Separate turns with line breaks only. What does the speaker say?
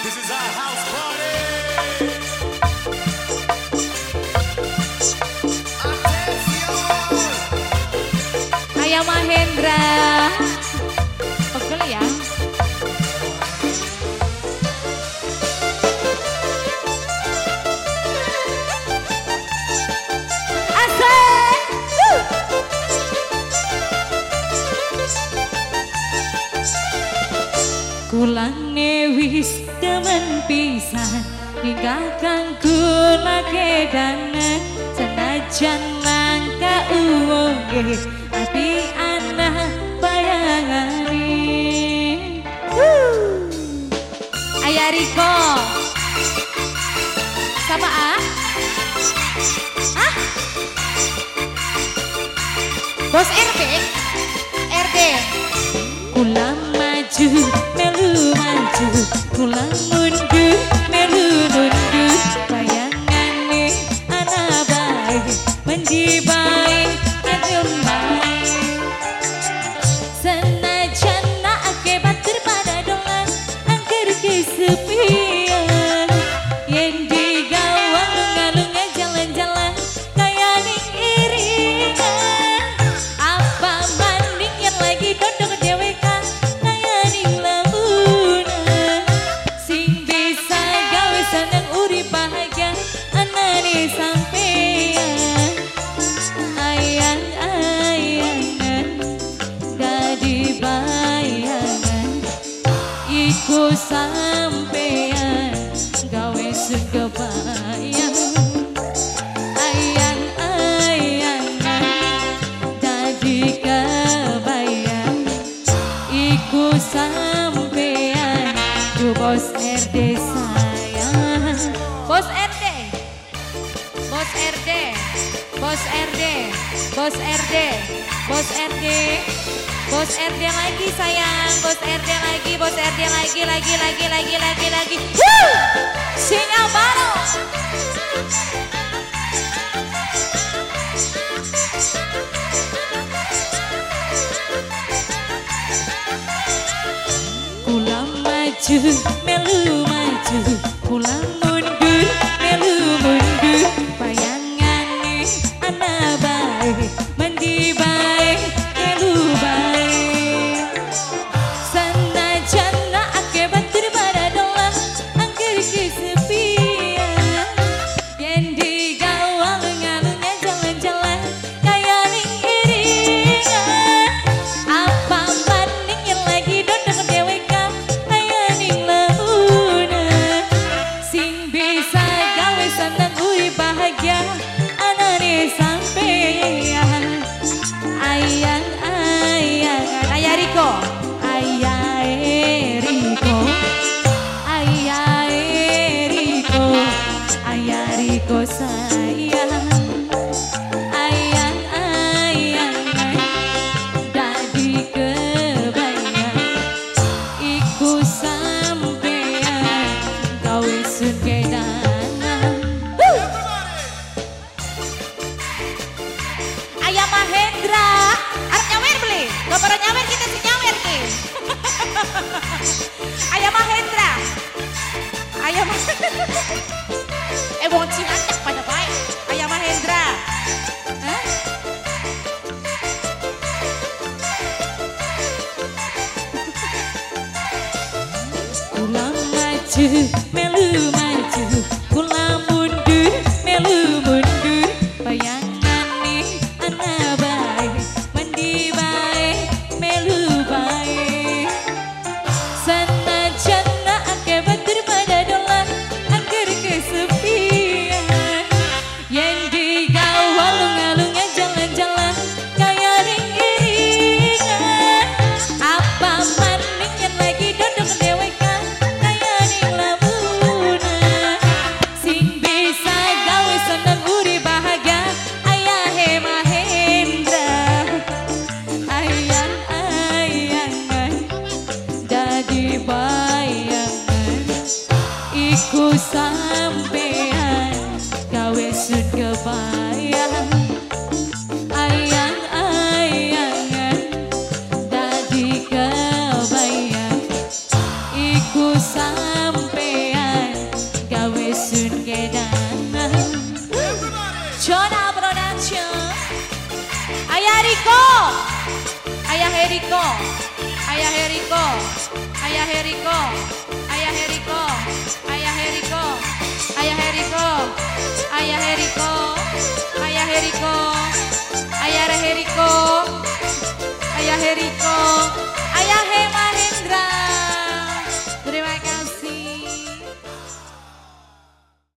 This is our house party.
Ayah Mahendra. Pegel ya. Asik. Kulane wis demen pisan nikahkan kula kedana senajan langka uwonge ati anak bayangane. Ayah Riko sama Bos RD kula maju melu maju kula mundur melu mundur bayangane anak baik mendi baik nyadun baik senajan nak akibat pada dolan angker kesepian yang digawang ngalungnya jalan-jalan kaya ning iringan apa banding yang lagi dodok dewekan kaya ning lamunan sing bisa gawe seneng urip bahagia anane sampean ayang-ayangan dadi bayangan iku sampean gawe sun kebayang ayang-ayangan dadi kebayang iku sampean ku Bos RD sayang Bos RD Bos RD Bos RD Bos RD Bos RD Bos RD lagi sayang Bos RD lagi Bos RD lagi Woo! Singa baru kula maju melu maju kula mundur melu mundur bayangane anak baik mendi baik melu baik senajan nak akibat pada dolan angker kesepian yen digawang ngalungnya jalan-jalan kaya ning iringan apa banding yang lagi dodok dewekan kaya ning lamunan sing bisa gawe seneng urip bahagia anane sampean ayang-ayangan Ayah Riko Ayah Riko Ayah Riko Ayah Riko sayang ayang-ayangan dadi kebayang iku sampean gawe sun kedanan. Ayah Mahendra arep nyawer beli gak pernah nyawer kita si nyawer ki. Ayah Mahendra Ayah Mahendra wong Cilandak pada baik Ayah Mahendra hah? Kula maju melu maju kula mundur melu mundur bayangane anak baik mendi baik melu baik senajan nak akibat pada dolan angker kesepian yang digawal ngalungnya jalan-jalan kaya ring iringan apa maning yang lagi dodok dewekan kaya ning lamunan sing bisa gawe seneng urip bahagia ayah Mahendra ayang-ayangan dadi bayangan iku sampean gawe sun kebayang ayang-ayangan dadi kebayang iku sampean Ayah Heriko, Ayah Heriko, Ayah Heriko, Ayah Heriko, Ayah Heriko, Ayah Heriko, Ayah Heriko, Ayah Heriko, Ayah Heriko, Ayah Heriko.